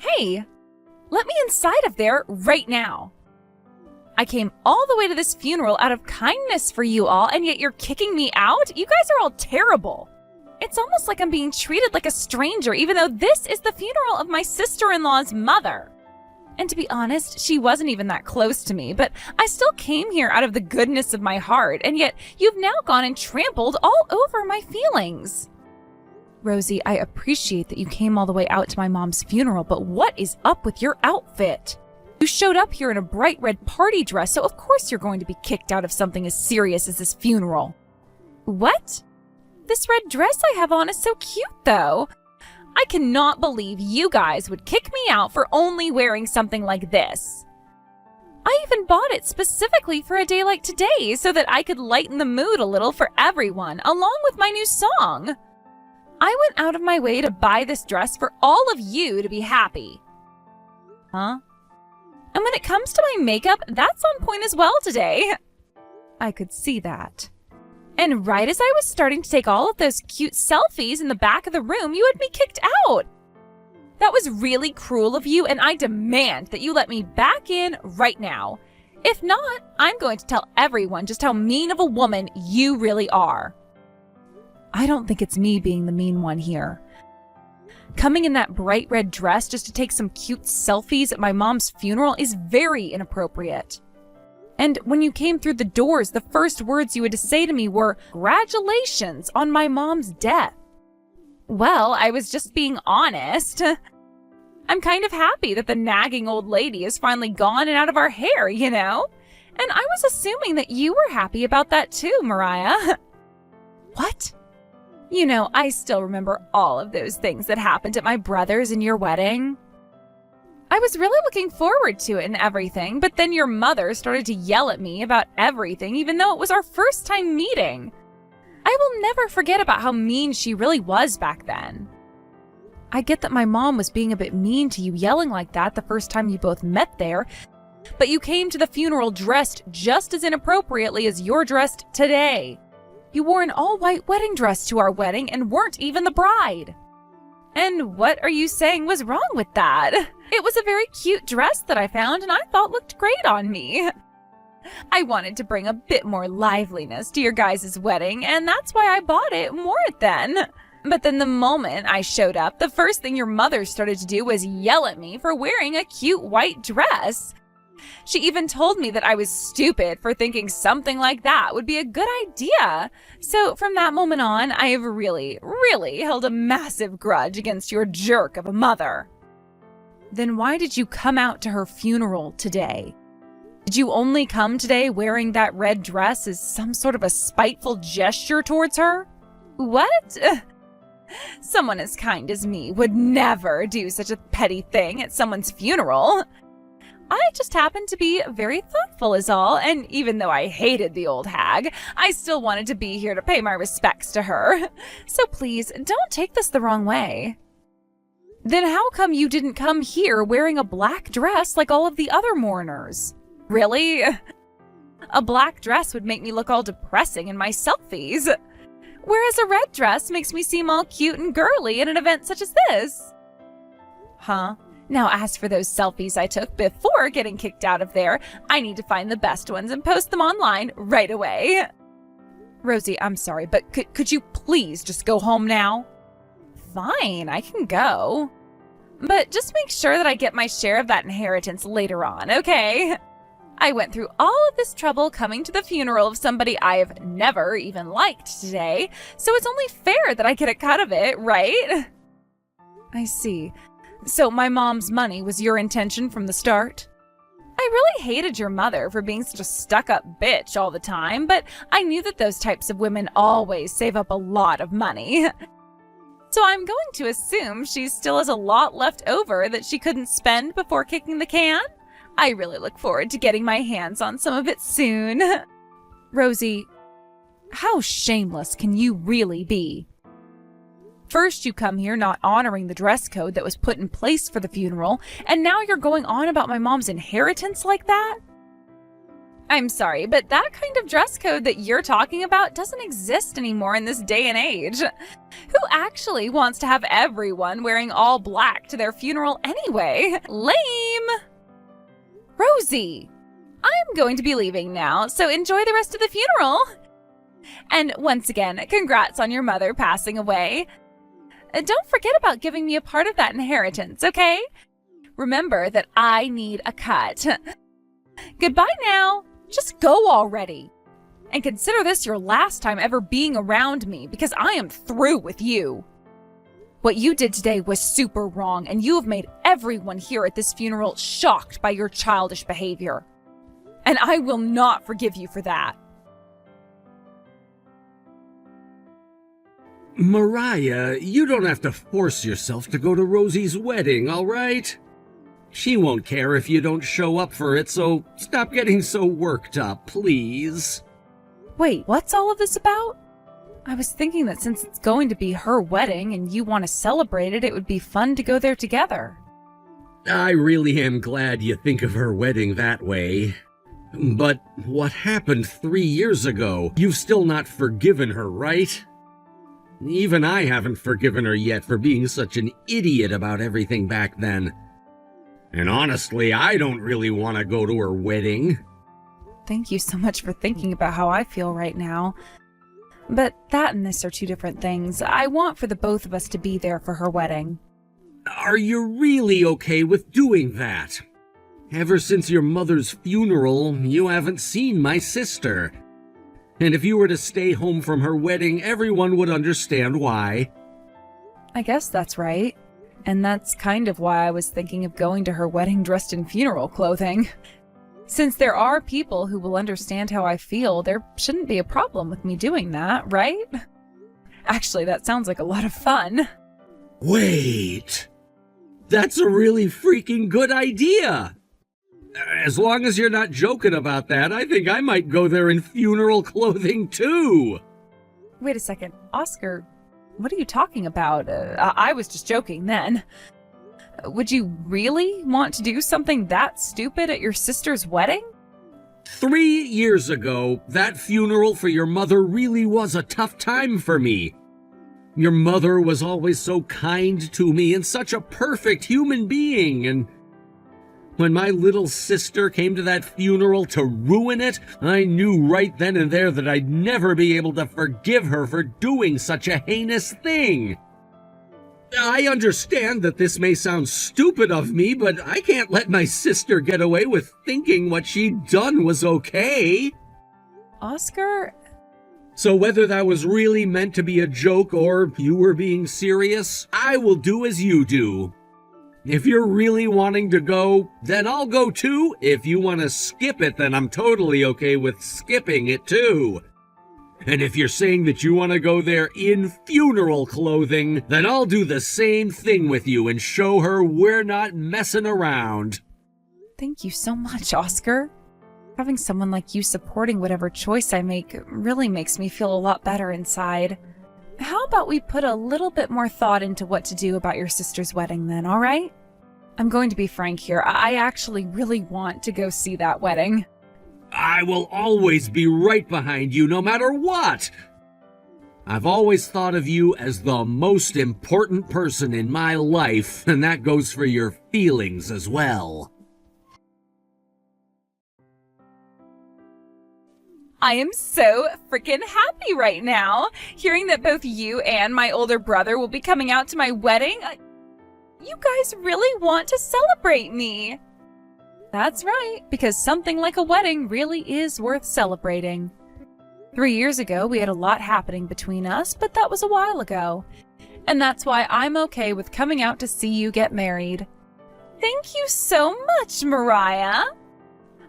Hey, let me inside of there right now. I came all the way to this funeral out of kindness for you all, and yet you're kicking me out? You guys are all terrible. It's almost like I'm being treated like a stranger, even though this is the funeral of my sister-in-law's mother. And to be honest, she wasn't even that close to me, but I still came here out of the goodness of my heart, and yet you've now gone and trampled all over my feelings. Rosie, I appreciate that you came all the way out to my mom's funeral, but what is up with your outfit? You showed up here in a bright red party dress, so of course you're going to be kicked out of something as serious as this funeral. What? This red dress I have on is so cute, though. I cannot believe you guys would kick me out for only wearing something like this. I even bought it specifically for a day like today so that I could lighten the mood a little for everyone, along with my new song. I went out of my way to buy this dress for all of you to be happy. Huh? And when it comes to my makeup, that's on point as well today. I could see that. And right as I was starting to take all of those cute selfies in the back of the room, you had me kicked out. That was really cruel of you, and I demand that you let me back in right now. If not, I'm going to tell everyone just how mean of a woman you really are. I don't think it's me being the mean one here. Coming in that bright red dress just to take some cute selfies at my mom's funeral is very inappropriate. And when you came through the doors, the first words you had to say to me were, "Congratulations on my mom's death." Well, I was just being honest. I'm kind of happy that the nagging old lady is finally gone and out of our hair, you know? And I was assuming that you were happy about that too, Mariah. What? You know, I still remember all of those things that happened at my brother's and your wedding. I was really looking forward to it and everything, but then your mother started to yell at me about everything, even though it was our first time meeting. I will never forget about how mean she really was back then. I get that my mom was being a bit mean to you yelling like that the first time you both met there, but you came to the funeral dressed just as inappropriately as you're dressed today. You wore an all-white wedding dress to our wedding and weren't even the bride. And what are you saying was wrong with that? It was a very cute dress that I found and I thought looked great on me. I wanted to bring a bit more liveliness to your guys' wedding, and that's why I bought it and wore it then. But then the moment I showed up, the first thing your mother started to do was yell at me for wearing a cute white dress. She even told me that I was stupid for thinking something like that would be a good idea. So from that moment on, I have really held a massive grudge against your jerk of a mother. Then why did you come out to her funeral today? Did you only come today wearing that red dress as some sort of a spiteful gesture towards her? What? Someone as kind as me would never do such a petty thing at someone's funeral. I just happened to be very thoughtful is all, and even though I hated the old hag, I still wanted to be here to pay my respects to her. So please, don't take this the wrong way. Then how come you didn't come here wearing a black dress like all of the other mourners? Really? A black dress would make me look all depressing in my selfies, whereas a red dress makes me seem all cute and girly in an event such as this. Huh? Now, as for those selfies I took before getting kicked out of there, I need to find the best ones and post them online right away. Rosie, I'm sorry, but could you please just go home now? Fine, I can go. But just make sure that I get my share of that inheritance later on, okay? I went through all of this trouble coming to the funeral of somebody I have never even liked today, so it's only fair that I get a cut of it, right? I see. So my mom's money was your intention from the start? I really hated your mother for being such a stuck-up bitch all the time, but I knew that those types of women always save up a lot of money. So I'm going to assume she still has a lot left over that she couldn't spend before kicking the can? I really look forward to getting my hands on some of it soon. Rosie, how shameless can you really be? First, you come here not honoring the dress code that was put in place for the funeral, and now you're going on about my mom's inheritance like that? I'm sorry, but that kind of dress code that you're talking about doesn't exist anymore in this day and age. Who actually wants to have everyone wearing all black to their funeral anyway? Lame! Rosie, I'm going to be leaving now, so enjoy the rest of the funeral. And once again, congrats on your mother passing away. Don't forget about giving me a part of that inheritance, okay? Remember that I need a cut. Goodbye now. Just go already. And consider this your last time ever being around me, because I am through with you. What you did today was super wrong, and you have made everyone here at this funeral shocked by your childish behavior. And I will not forgive you for that. Mariah, you don't have to force yourself to go to Rosie's wedding, all right? She won't care if you don't show up for it, so stop getting so worked up, please. Wait, what's all of this about? I was thinking that since it's going to be her wedding and you want to celebrate it, it would be fun to go there together. I really am glad you think of her wedding that way. But what happened 3 years ago? You've still not forgiven her, right? Even I haven't forgiven her yet for being such an idiot about everything back then. And honestly, I don't really want to go to her wedding. Thank you so much for thinking about how I feel right now. But that and this are two different things. I want for the both of us to be there for her wedding. Are you really okay with doing that? Ever since your mother's funeral, you haven't seen my sister. And if you were to stay home from her wedding, everyone would understand why. I guess that's right. And that's kind of why I was thinking of going to her wedding dressed in funeral clothing. Since there are people who will understand how I feel, there shouldn't be a problem with me doing that, right? Actually, that sounds like a lot of fun. Wait! That's a really freaking good idea! As long as you're not joking about that, I think I might go there in funeral clothing too! Wait a second, Oscar, what are you talking about? I was just joking then. Would you really want to do something that stupid at your sister's wedding? 3 years ago, that funeral for your mother really was a tough time for me. Your mother was always so kind to me and such a perfect human being, and when my little sister came to that funeral to ruin it, I knew right then and there that I'd never be able to forgive her for doing such a heinous thing. I understand that this may sound stupid of me, but I can't let my sister get away with thinking what she'd done was okay. Oscar? So whether that was really meant to be a joke or you were being serious, I will do as you do. If you're really wanting to go, then I'll go too. If you want to skip it, then I'm totally okay with skipping it too. And if you're saying that you want to go there in funeral clothing, then I'll do the same thing with you and show her we're not messing around. Thank you so much, Oscar. Having someone like you supporting whatever choice I make really makes me feel a lot better inside. How about we put a little bit more thought into what to do about your sister's wedding then, all right? I'm going to be frank here. I actually really want to go see that wedding. I will always be right behind you no matter what. I've always thought of you as the most important person in my life, and that goes for your feelings as well. I am so freaking happy right now, hearing that both you and my older brother will be coming out to my wedding. You guys really want to celebrate me. That's right, because something like a wedding really is worth celebrating. 3 years ago, we had a lot happening between us, but that was a while ago. And that's why I'm okay with coming out to see you get married. Thank you so much, Mariah.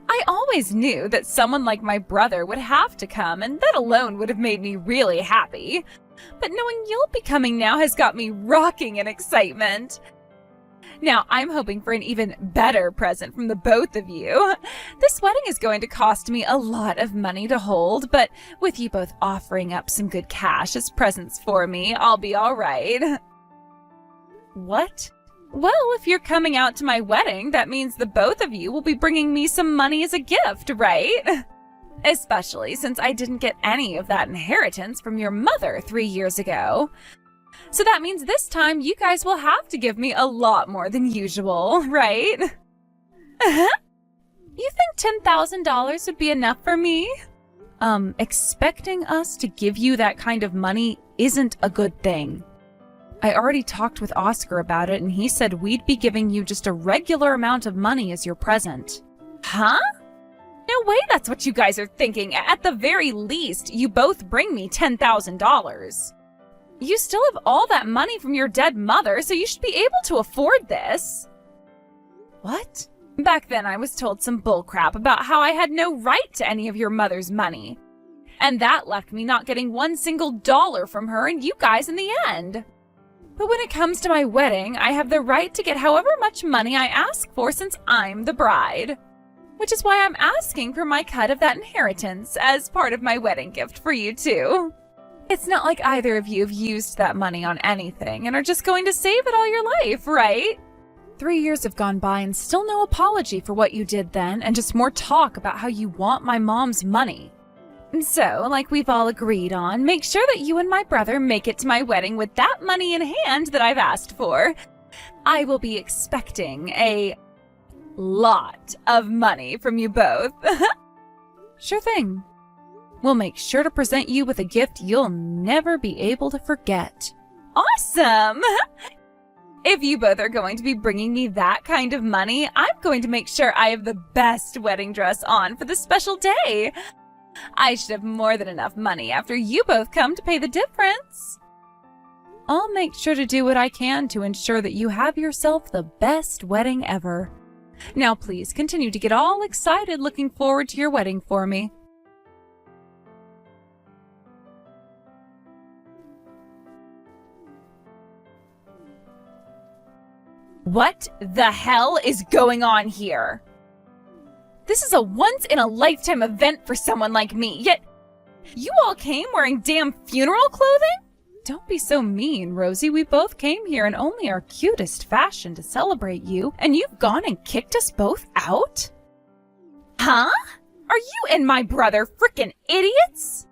I always knew that someone like my brother would have to come, and that alone would have made me really happy. But knowing you'll be coming now has got me rocking in excitement. Now, I'm hoping for an even better present from the both of you. This wedding is going to cost me a lot of money to hold, but with you both offering up some good cash as presents for me, I'll be all right. What? Well, if you're coming out to my wedding, that means the both of you will be bringing me some money as a gift, right? Especially since I didn't get any of that inheritance from your mother 3 years ago. So that means this time you guys will have to give me a lot more than usual, right? You think $10,000 would be enough for me? Expecting us to give you that kind of money isn't a good thing. I already talked with Oscar about it, and he said we'd be giving you just a regular amount of money as your present. Huh? No way that's what you guys are thinking. At the very least, you both bring me $10,000. You still have all that money from your dead mother, so you should be able to afford this. What? Back then, I was told some bullcrap about how I had no right to any of your mother's money. And that left me not getting one single dollar from her and you guys in the end. But when it comes to my wedding, I have the right to get however much money I ask for since I'm the bride. Which is why I'm asking for my cut of that inheritance as part of my wedding gift for you two. It's not like either of you have used that money on anything and are just going to save it all your life, right? 3 years have gone by and still no apology for what you did then, and just more talk about how you want my mom's money. And so, like we've all agreed on, make sure that you and my brother make it to my wedding with that money in hand that I've asked for. I will be expecting a lot of money from you both. Sure thing. We'll make sure to present you with a gift you'll never be able to forget. Awesome! If you both are going to be bringing me that kind of money, I'm going to make sure I have the best wedding dress on for this special day. I should have more than enough money after you both come to pay the difference. I'll make sure to do what I can to ensure that you have yourself the best wedding ever. Now please continue to get all excited looking forward to your wedding for me. What the hell is going on here? This is a once-in-a-lifetime event for someone like me, yet you all came wearing damn funeral clothing? Don't be so mean, Rosie. We both came here in only our cutest fashion to celebrate you, and you've gone and kicked us both out? Huh? Are you and my brother frickin' idiots?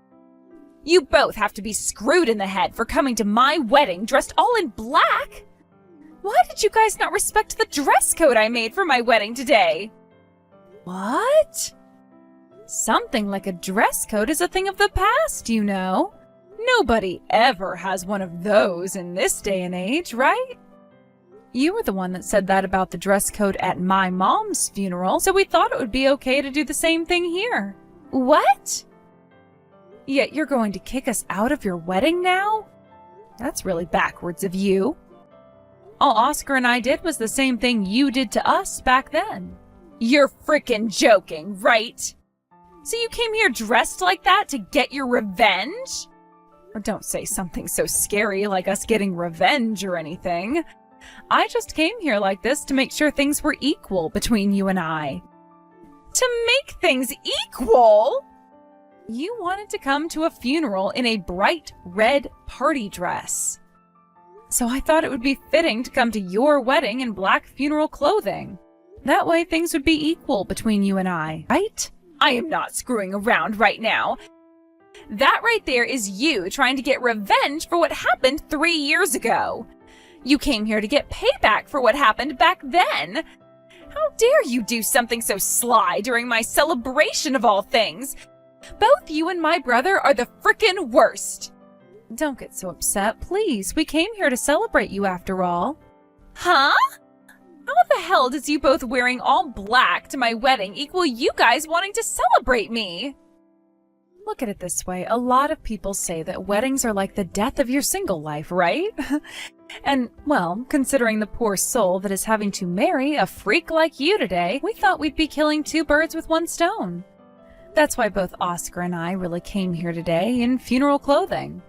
You both have to be screwed in the head for coming to my wedding dressed all in black. Why did you guys not respect the dress code I made for my wedding today? What? Something like a dress code is a thing of the past, you know. Nobody ever has one of those in this day and age, right? You were the one that said that about the dress code at my mom's funeral, so we thought it would be okay to do the same thing here. What? Yet you're going to kick us out of your wedding now? That's really backwards of you. All Oscar and I did was the same thing you did to us back then. You're frickin' joking, right? So you came here dressed like that to get your revenge? Oh, don't say something so scary like us getting revenge or anything. I just came here like this to make sure things were equal between you and I. To make things equal? You wanted to come to a funeral in a bright red party dress. So I thought it would be fitting to come to your wedding in black funeral clothing. That way things would be equal between you and I, right? I am not screwing around right now. That right there is you trying to get revenge for what happened 3 years ago. You came here to get payback for what happened back then. How dare you do something so sly during my celebration of all things? Both you and my brother are the frickin' worst. Don't get so upset, please. We came here to celebrate you after all. Huh? How the hell does you both wearing all black to my wedding equal you guys wanting to celebrate me? Look at it this way. A lot of people say that weddings are like the death of your single life, right? And, well, considering the poor soul that is having to marry a freak like you today, we thought we'd be killing 2 birds with 1 stone. That's why both Oscar and I really came here today in funeral clothing.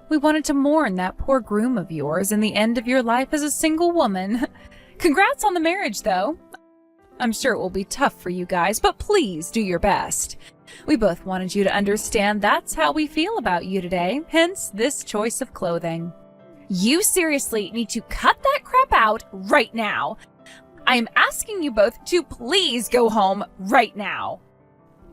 We wanted to mourn that poor groom of yours and the end of your life as a single woman. Congrats on the marriage, though. I'm sure it will be tough for you guys, but please do your best. We both wanted you to understand that's how we feel about you today, hence this choice of clothing. You seriously need to cut that crap out right now. I am asking you both to please go home right now.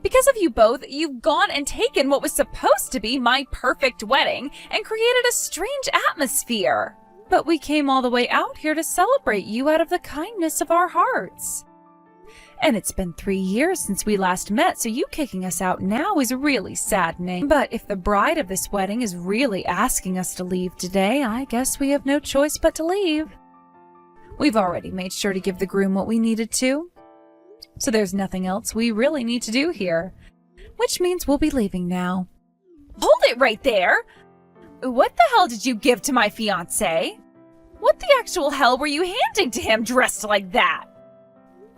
Because of you both, you've gone and taken what was supposed to be my perfect wedding and created a strange atmosphere. But we came all the way out here to celebrate you out of the kindness of our hearts. And it's been 3 years since we last met, so you kicking us out now is really saddening. But if the bride of this wedding is really asking us to leave today, I guess we have no choice but to leave. We've already made sure to give the groom what we needed to, so there's nothing else we really need to do here, which means we'll be leaving now. Hold it right there! What the hell did you give to my fiancé? What the actual hell were you handing to him dressed like that?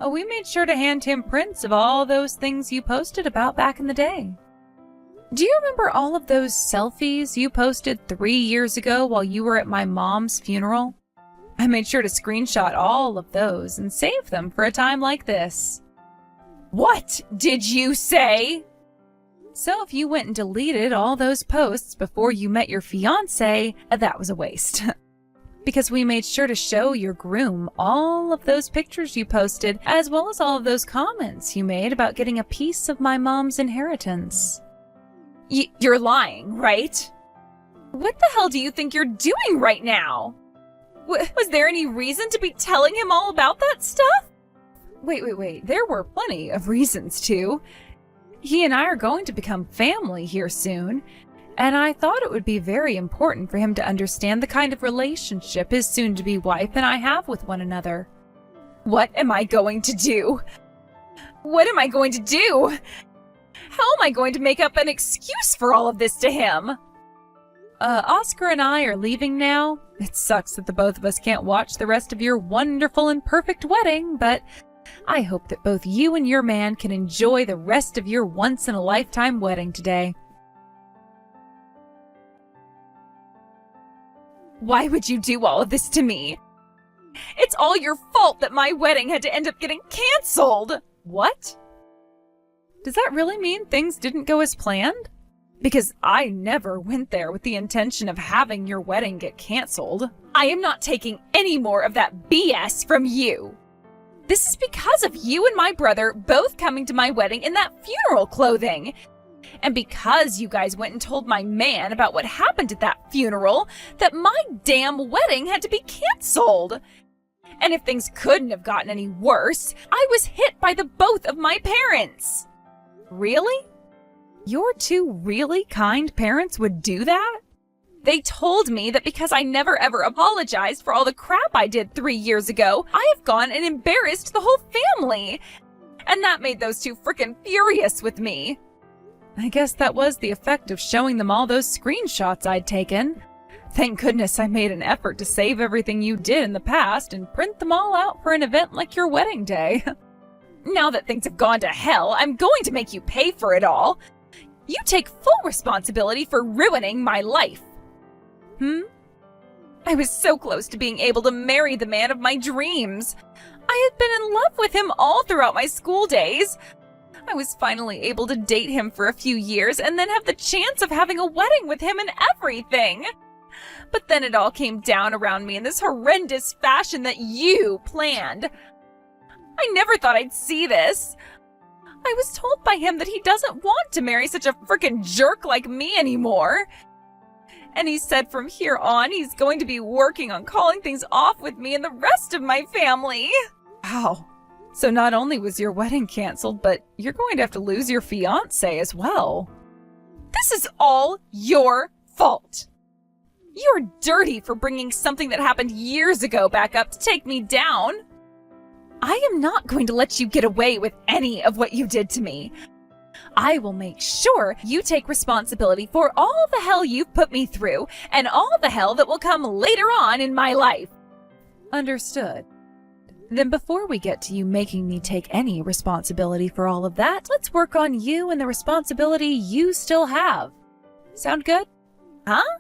Oh, we made sure to hand him prints of all those things you posted about back in the day. Do you remember all of those selfies you posted 3 years ago while you were at my mom's funeral? I made sure to screenshot all of those and save them for a time like this. What did you say? So if you went and deleted all those posts before you met your fiancé, that was a waste. Because we made sure to show your groom all of those pictures you posted, as well as all of those comments you made about getting a piece of my mom's inheritance. You're lying, right? What the hell do you think you're doing right now? Was there any reason to be telling him all about that stuff? Wait. There were plenty of reasons to. He and I are going to become family here soon, and I thought it would be very important for him to understand the kind of relationship his soon-to-be wife and I have with one another. What am I going to do? What am I going to do? How am I going to make up an excuse for all of this to him? Oscar and I are leaving now. It sucks that the both of us can't watch the rest of your wonderful and perfect wedding, but I hope that both you and your man can enjoy the rest of your once-in-a-lifetime wedding today. Why would you do all of this to me? It's all your fault that my wedding had to end up getting canceled! What? Does that really mean things didn't go as planned? Because I never went there with the intention of having your wedding get canceled. I am not taking any more of that BS from you. This is because of you and my brother both coming to my wedding in that funeral clothing. And because you guys went and told my man about what happened at that funeral, that my damn wedding had to be canceled. And if things couldn't have gotten any worse, I was hit by the both of my parents. Really? Your two really kind parents would do that? They told me that because I never ever apologized for all the crap I did 3 years ago, I have gone and embarrassed the whole family. And that made those two frickin' furious with me. I guess that was the effect of showing them all those screenshots I'd taken. Thank goodness I made an effort to save everything you did in the past and print them all out for an event like your wedding day. Now that things have gone to hell, I'm going to make you pay for it all. You take full responsibility for ruining my life. I was so close to being able to marry the man of my dreams. I had been in love with him all throughout my school days. I was finally able to date him for a few years and then have the chance of having a wedding with him and everything. But then it all came down around me in this horrendous fashion that you planned. I never thought I'd see this. I was told by him that he doesn't want to marry such a frickin' jerk like me anymore. And he said from here on he's going to be working on calling things off with me and the rest of my family. Wow. So not only was your wedding canceled, but you're going to have to lose your fiancé as well. This is all your fault. You're dirty for bringing something that happened years ago back up to take me down. I am not going to let you get away with any of what you did to me. I will make sure you take responsibility for all the hell you've put me through and all the hell that will come later on in my life. Understood. Then before we get to you making me take any responsibility for all of that, let's work on you and the responsibility you still have. Sound good? Huh?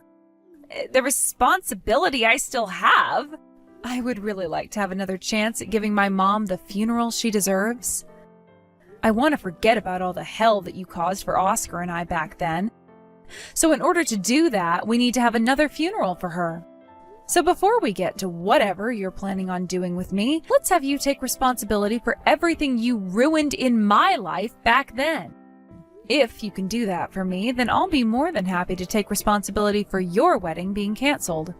The responsibility I still have? I would really like to have another chance at giving my mom the funeral she deserves. I want to forget about all the hell that you caused for Oscar and I back then. So in order to do that, we need to have another funeral for her. So before we get to whatever you're planning on doing with me, let's have you take responsibility for everything you ruined in my life back then. If you can do that for me, then I'll be more than happy to take responsibility for your wedding being canceled.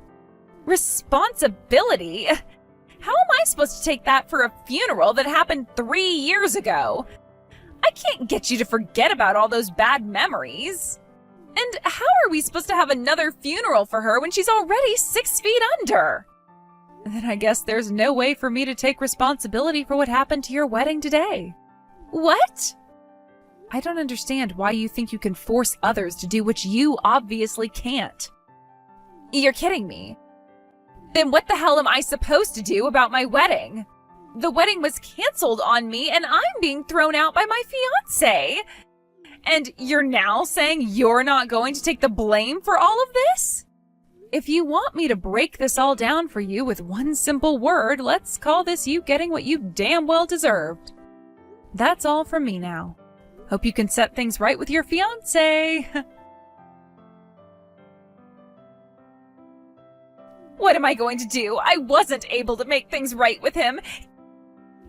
Responsibility? How am I supposed to take that for a funeral that happened 3 years ago? I can't get you to forget about all those bad memories. And how are we supposed to have another funeral for her when she's already 6 feet under? Then I guess there's no way for me to take responsibility for what happened to your wedding today. What? I don't understand why you think you can force others to do what you obviously can't. You're kidding me. Then what the hell am I supposed to do about my wedding? The wedding was canceled on me and I'm being thrown out by my fiancé. And you're now saying you're not going to take the blame for all of this? If you want me to break this all down for you with one simple word, let's call this you getting what you damn well deserved. That's all from me now. Hope you can set things right with your fiancé. What am I going to do? I wasn't able to make things right with him.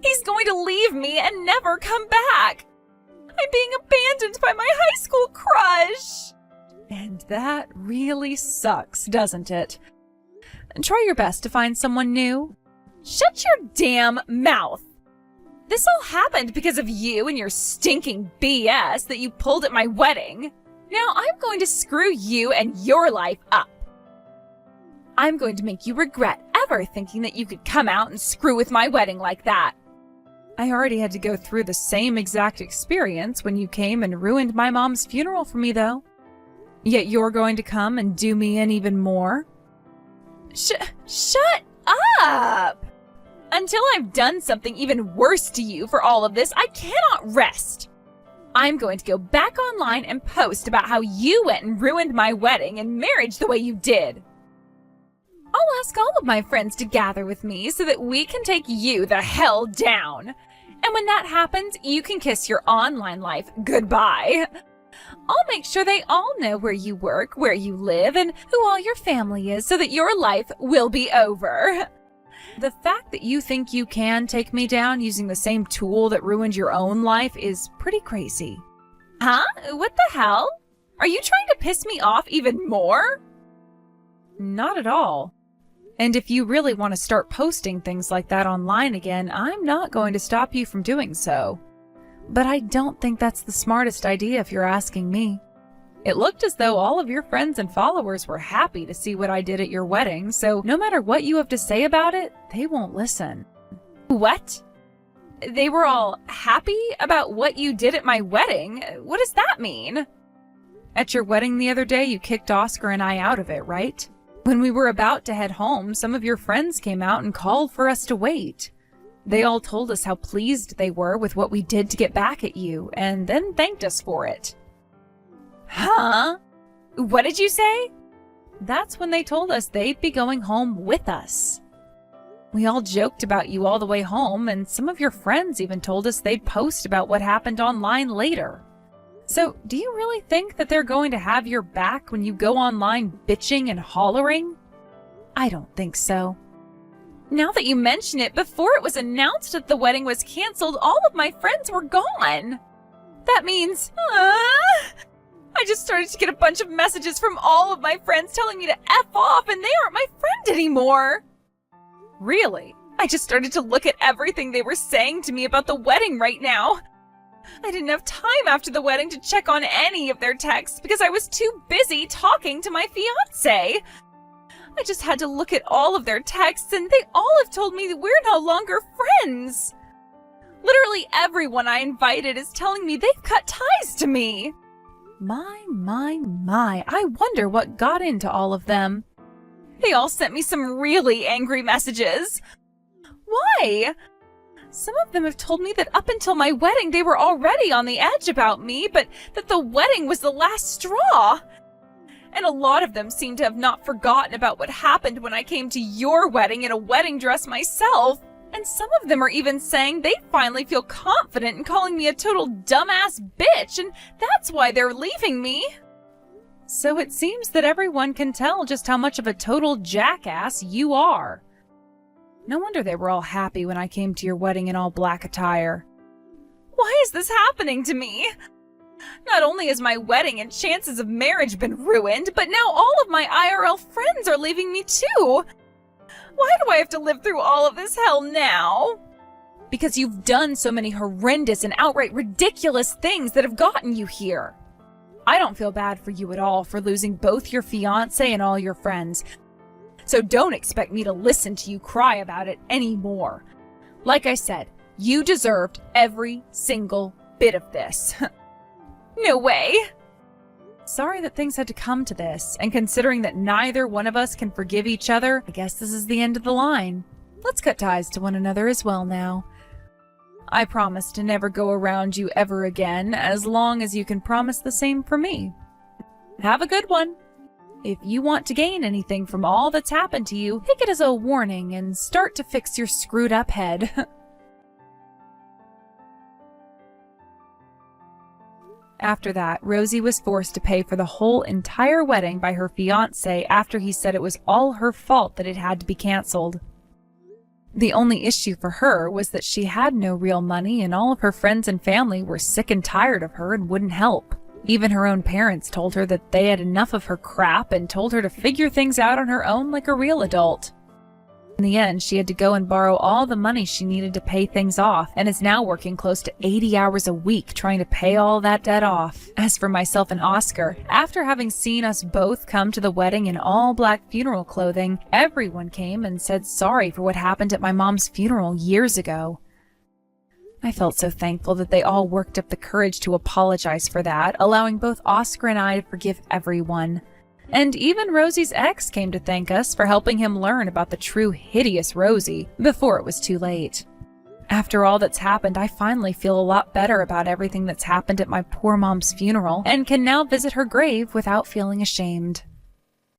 He's going to leave me and never come back. I'm being abandoned by my high school crush. And that really sucks, doesn't it? Try your best to find someone new. Shut your damn mouth. This all happened because of you and your stinking BS that you pulled at my wedding. Now I'm going to screw you and your life up. I'm going to make you regret ever thinking that you could come out and screw with my wedding like that. I already had to go through the same exact experience when you came and ruined my mom's funeral for me, though. Yet you're going to come and do me in even more? Shut up! Until I've done something even worse to you for all of this, I cannot rest. I'm going to go back online and post about how you went and ruined my wedding and marriage the way you did. I'll ask all of my friends to gather with me so that we can take you the hell down. And when that happens, you can kiss your online life goodbye. I'll make sure they all know where you work, where you live, and who all your family is so that your life will be over. The fact that you think you can take me down using the same tool that ruined your own life is pretty crazy. Huh? What the hell? Are you trying to piss me off even more? Not at all. And if you really want to start posting things like that online again, I'm not going to stop you from doing so. But I don't think that's the smartest idea if you're asking me. It looked as though all of your friends and followers were happy to see what I did at your wedding, so no matter what you have to say about it, they won't listen. What? They were all happy about what you did at my wedding? What does that mean? At your wedding the other day, you kicked Oscar and I out of it, right? When we were about to head home, some of your friends came out and called for us to wait. They all told us how pleased they were with what we did to get back at you, and then thanked us for it. Huh? What did you say? That's when they told us they'd be going home with us. We all joked about you all the way home, and some of your friends even told us they'd post about what happened online later. So, do you really think that they're going to have your back when you go online bitching and hollering? I don't think so. Now that you mention it, before it was announced that the wedding was canceled, all of my friends were gone. That means, I just started to get a bunch of messages from all of my friends telling me to F off, and they aren't my friend anymore. Really? I just started to look at everything they were saying to me about the wedding right now. I didn't have time after the wedding to check on any of their texts because I was too busy talking to my fiancé. I just had to look at all of their texts, and they all have told me that we're no longer friends. Literally everyone I invited is telling me they've cut ties to me. My, I wonder what got into all of them. They all sent me some really angry messages. Why? Some of them have told me that up until my wedding they were already on the edge about me, but that the wedding was the last straw. And a lot of them seem to have not forgotten about what happened when I came to your wedding in a wedding dress myself. And some of them are even saying they finally feel confident in calling me a total dumbass bitch, and that's why they're leaving me. So it seems that everyone can tell just how much of a total jackass you are. No wonder they were all happy when I came to your wedding in all black attire. Why is this happening to me? Not only has my wedding and chances of marriage been ruined, but now all of my IRL friends are leaving me too. Why do I have to live through all of this hell now? Because you've done so many horrendous and outright ridiculous things that have gotten you here. I don't feel bad for you at all for losing both your fiancé and all your friends. So don't expect me to listen to you cry about it anymore. Like I said, you deserved every single bit of this. No way! Sorry that things had to come to this, and considering that neither one of us can forgive each other, I guess this is the end of the line. Let's cut ties to one another as well now. I promise to never go around you ever again, as long as you can promise the same for me. Have a good one. If you want to gain anything from all that's happened to you, take it as a warning and start to fix your screwed up head. After that, Rosie was forced to pay for the whole entire wedding by her fiancé after he said it was all her fault that it had to be canceled. The only issue for her was that she had no real money and all of her friends and family were sick and tired of her and wouldn't help. Even her own parents told her that they had enough of her crap and told her to figure things out on her own like a real adult. In the end, she had to go and borrow all the money she needed to pay things off and is now working close to 80 hours a week trying to pay all that debt off. As for myself and Oscar, after having seen us both come to the wedding in all black funeral clothing, everyone came and said sorry for what happened at my mom's funeral years ago. I felt so thankful that they all worked up the courage to apologize for that, allowing both Oscar and I to forgive everyone. And even Rosie's ex came to thank us for helping him learn about the true hideous Rosie before it was too late. After all that's happened, I finally feel a lot better about everything that's happened at my poor mom's funeral and can now visit her grave without feeling ashamed.